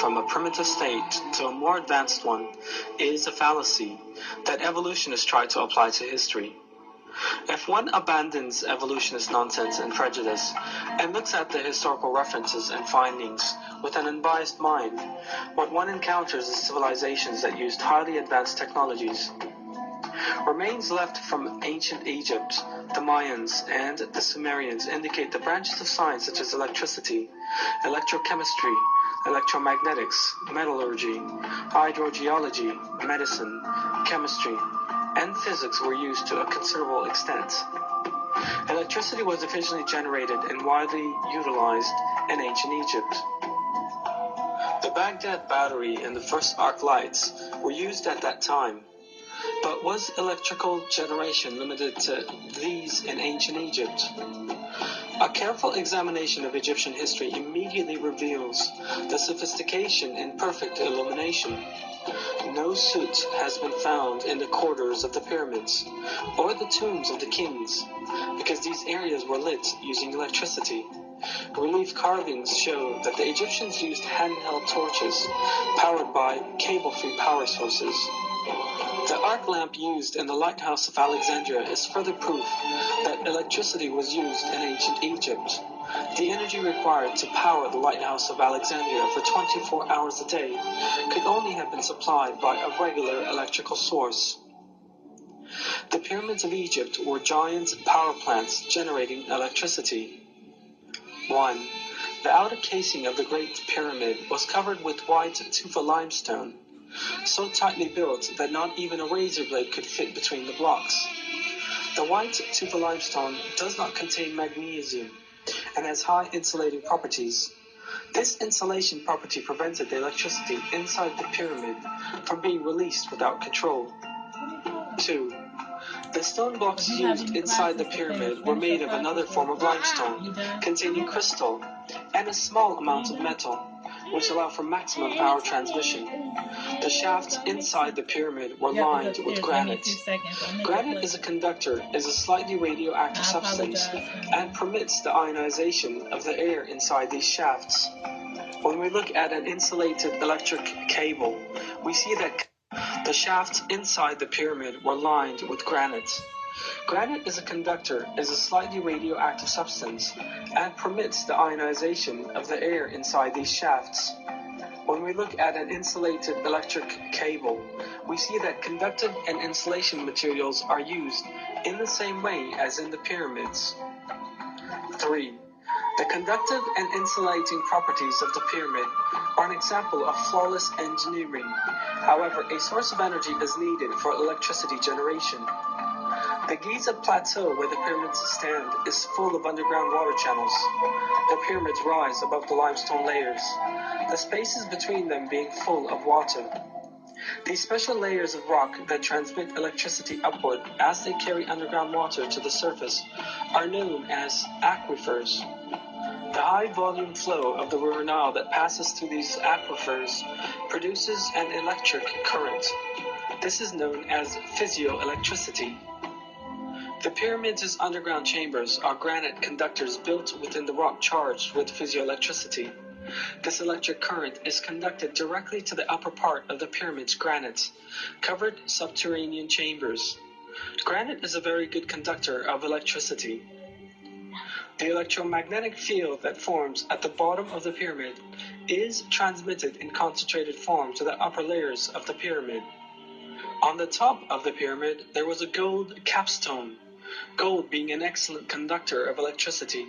from a primitive state to a more advanced one is a fallacy that evolutionists try to apply to history. If one abandons evolutionist nonsense and prejudice and looks at the historical references and findings with an unbiased mind, what one encounters is civilizations that used highly advanced technologies. Remains left from ancient Egypt, the Mayans, and the Sumerians indicate the branches of science such as electricity, electrochemistry, electromagnetics, metallurgy, hydrogeology, medicine, chemistry, and physics were used to a considerable extent. Electricity was efficiently generated and widely utilized in ancient Egypt. The Baghdad battery and the first arc lights were used at that time. But was electrical generation limited to these in ancient Egypt? A careful examination of Egyptian history immediately reveals the sophistication in perfect illumination. No soot has been found in the corridors of the pyramids or the tombs of the kings, because these areas were lit using electricity. Relief carvings show that the Egyptians used handheld torches powered by cable-free power sources. The arc lamp used in the lighthouse of Alexandria is further proof that electricity was used in ancient Egypt. The energy required to power the lighthouse of Alexandria for 24 hours a day could only have been supplied by a regular electrical source. The pyramids of Egypt were giant power plants generating electricity. 1. The outer casing of the Great Pyramid was covered with white tufa limestone, so tightly built that not even a razor blade could fit between the blocks. The white tufa limestone does not contain magnesium and has high insulating properties. This insulation property prevented the electricity inside the pyramid from being released without control. 2. The stone blocks used inside the pyramid were made of another form of limestone, containing crystal and a small amount of metal, which allow for maximum power transmission. The shafts inside the pyramid were lined with granite. Granite is a conductor, is a slightly radioactive substance, and permits the ionization of the air inside these shafts. When we look at an insulated electric cable, we see that the shafts inside the pyramid were lined with granite. Granite is a conductor, is a slightly radioactive substance, and permits the ionization of the air inside these shafts. When we look at an insulated electric cable, we see that conductive and insulation materials are used in the same way as in the pyramids. 3. The conductive and insulating properties of the pyramid are an example of flawless engineering. However, a source of energy is needed for electricity generation. The Giza Plateau, where the pyramids stand, is full of underground water channels. The pyramids rise above the limestone layers, the spaces between them being full of water. These special layers of rock that transmit electricity upward as they carry underground water to the surface are known as aquifers. The high volume flow of the River Nile that passes through these aquifers produces an electric current. This is known as physioelectricity. The pyramids' underground chambers are granite conductors built within the rock charged with physioelectricity. This electric current is conducted directly to the upper part of the pyramid's granite, covered subterranean chambers. Granite is a very good conductor of electricity. The electromagnetic field that forms at the bottom of the pyramid is transmitted in concentrated form to the upper layers of the pyramid. On the top of the pyramid, there was a gold capstone, gold being an excellent conductor of electricity.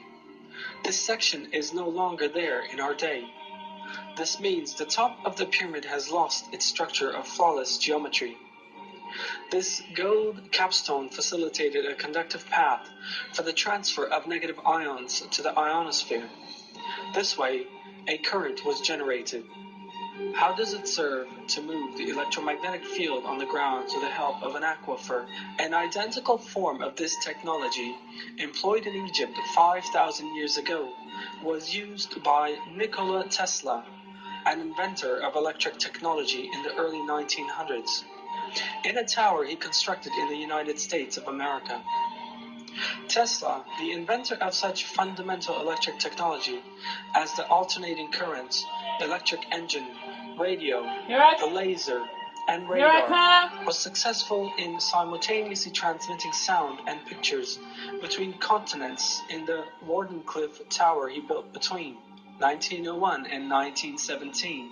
This section is no longer there in our day. This means the top of the pyramid has lost its structure of flawless geometry. This gold capstone facilitated a conductive path for the transfer of negative ions to the ionosphere. This way, a current was generated. How does it serve to move the electromagnetic field on the ground with the help of an aquifer? An identical form of this technology, employed in Egypt 5,000 years ago, was used by Nikola Tesla, an inventor of electric technology in the early 1900s, in a tower he constructed in the United States of America. Tesla, the inventor of such fundamental electric technology as the alternating current, electric engine, radio, the laser, and radar, was successful in simultaneously transmitting sound and pictures between continents in the Wardenclyffe Tower he built between 1901 and 1917.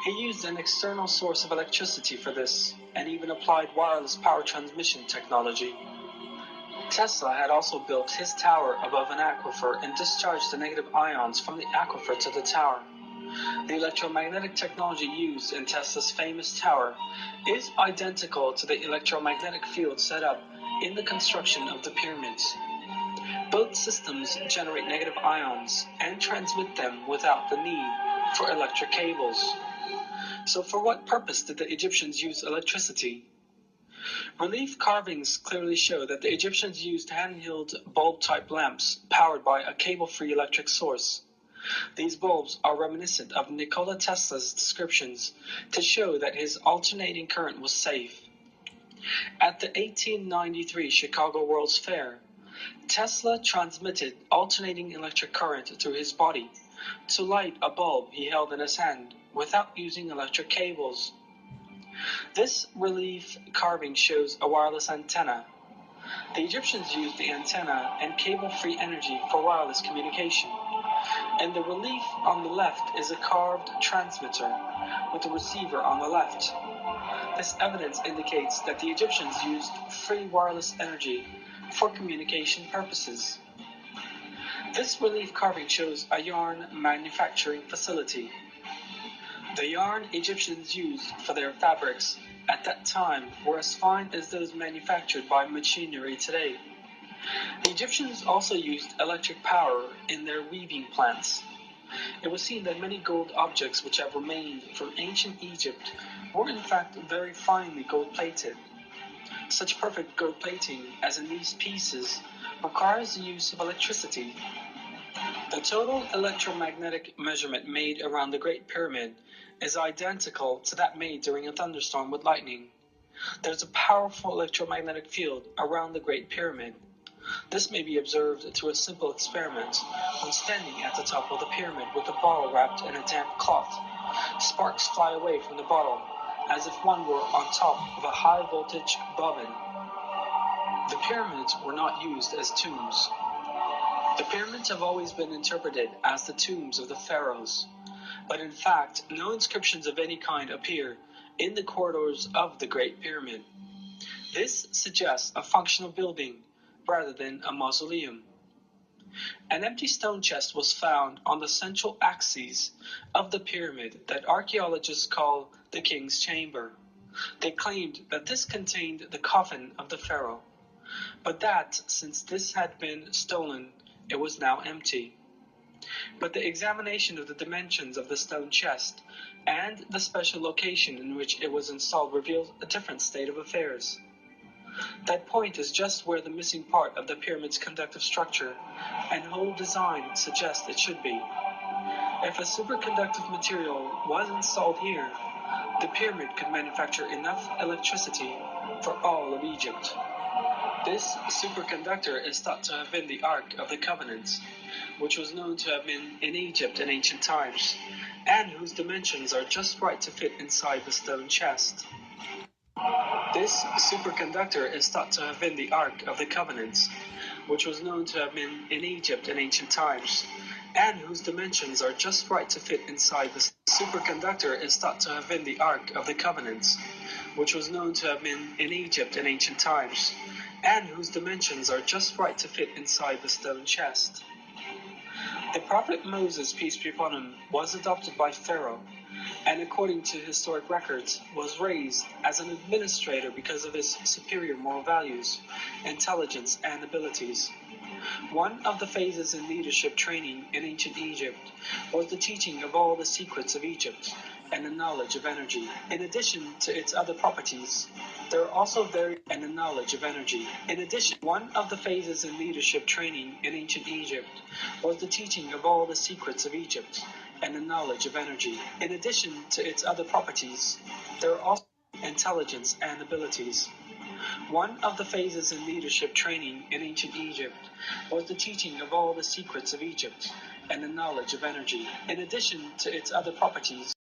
He used an external source of electricity for this, and even applied wireless power transmission technology. Tesla had also built his tower above an aquifer and discharged the negative ions from the aquifer to the tower. The electromagnetic technology used in Tesla's famous tower is identical to the electromagnetic field set up in the construction of the pyramids. Both systems generate negative ions and transmit them without the need for electric cables. So for what purpose did the Egyptians use electricity? Relief carvings clearly show that the Egyptians used hand-held bulb-type lamps powered by a cable-free electric source. These bulbs are reminiscent of Nikola Tesla's descriptions to show that his alternating current was safe. At the 1893 Chicago World's Fair, Tesla transmitted alternating electric current through his body to light a bulb he held in his hand without using electric cables. This relief carving shows a wireless antenna. The Egyptians used the antenna and cable-free energy for wireless communication. And the relief on the left is a carved transmitter with a receiver on the left. This evidence indicates that the Egyptians used free wireless energy for communication purposes. This relief carving shows a yarn manufacturing facility. The yarn Egyptians used for their fabrics at that time were as fine as those manufactured by machinery today. The Egyptians also used electric power in their weaving plants. It was seen that many gold objects which have remained from ancient Egypt were in fact very finely gold-plated. Such perfect gold plating as in these pieces requires the use of electricity. The total electromagnetic measurement made around the Great Pyramid is identical to that made during a thunderstorm with lightning. There's a powerful electromagnetic field around the Great Pyramid. This may be observed through a simple experiment when standing at the top of the pyramid with the bottle wrapped in a damp cloth. Sparks fly away from the bottle as if one were on top of a high-voltage bobbin. The pyramids were not used as tombs. The pyramids have always been interpreted as the tombs of the pharaohs, but in fact, no inscriptions of any kind appear in the corridors of the Great Pyramid. This suggests a functional building rather than a mausoleum. An empty stone chest was found on the central axis of the pyramid that archaeologists call the King's Chamber. They claimed that this contained the coffin of the pharaoh, but that, since this had been stolen, it was now empty. But the examination of the dimensions of the stone chest and the special location in which it was installed reveals a different state of affairs. That point is just where the missing part of the pyramid's conductive structure and whole design suggest it should be. If a superconductive material was installed here, the pyramid could manufacture enough electricity for all of Egypt. This superconductor is thought to have been the Ark of the Covenant, which was known to have been in Egypt in ancient times, and whose dimensions are just right to fit inside the stone chest. This superconductor is thought to have been the Ark of the Covenant, which was known to have been in Egypt in ancient times, and whose dimensions are just right to fit inside the superconductor is thought to have been the Ark of the Covenant, which was known to have been in Egypt in ancient times, and whose dimensions are just right to fit inside the stone chest. The prophet Moses, peace be upon him, was adopted by Pharaoh, and according to historic records, was raised as an administrator because of his superior moral values, intelligence, and abilities. One of the phases in leadership training in ancient Egypt was the teaching of all the secrets of Egypt and the knowledge of energy. In addition to its other properties, there are also and the knowledge of energy. In addition, one of the phases in leadership training in ancient Egypt was the teaching of all the secrets of Egypt and the knowledge of energy. In addition to its other properties, there are also intelligence and abilities. One of the phases in leadership training in ancient Egypt was the teaching of all the secrets of Egypt and the knowledge of energy, in addition to its other properties.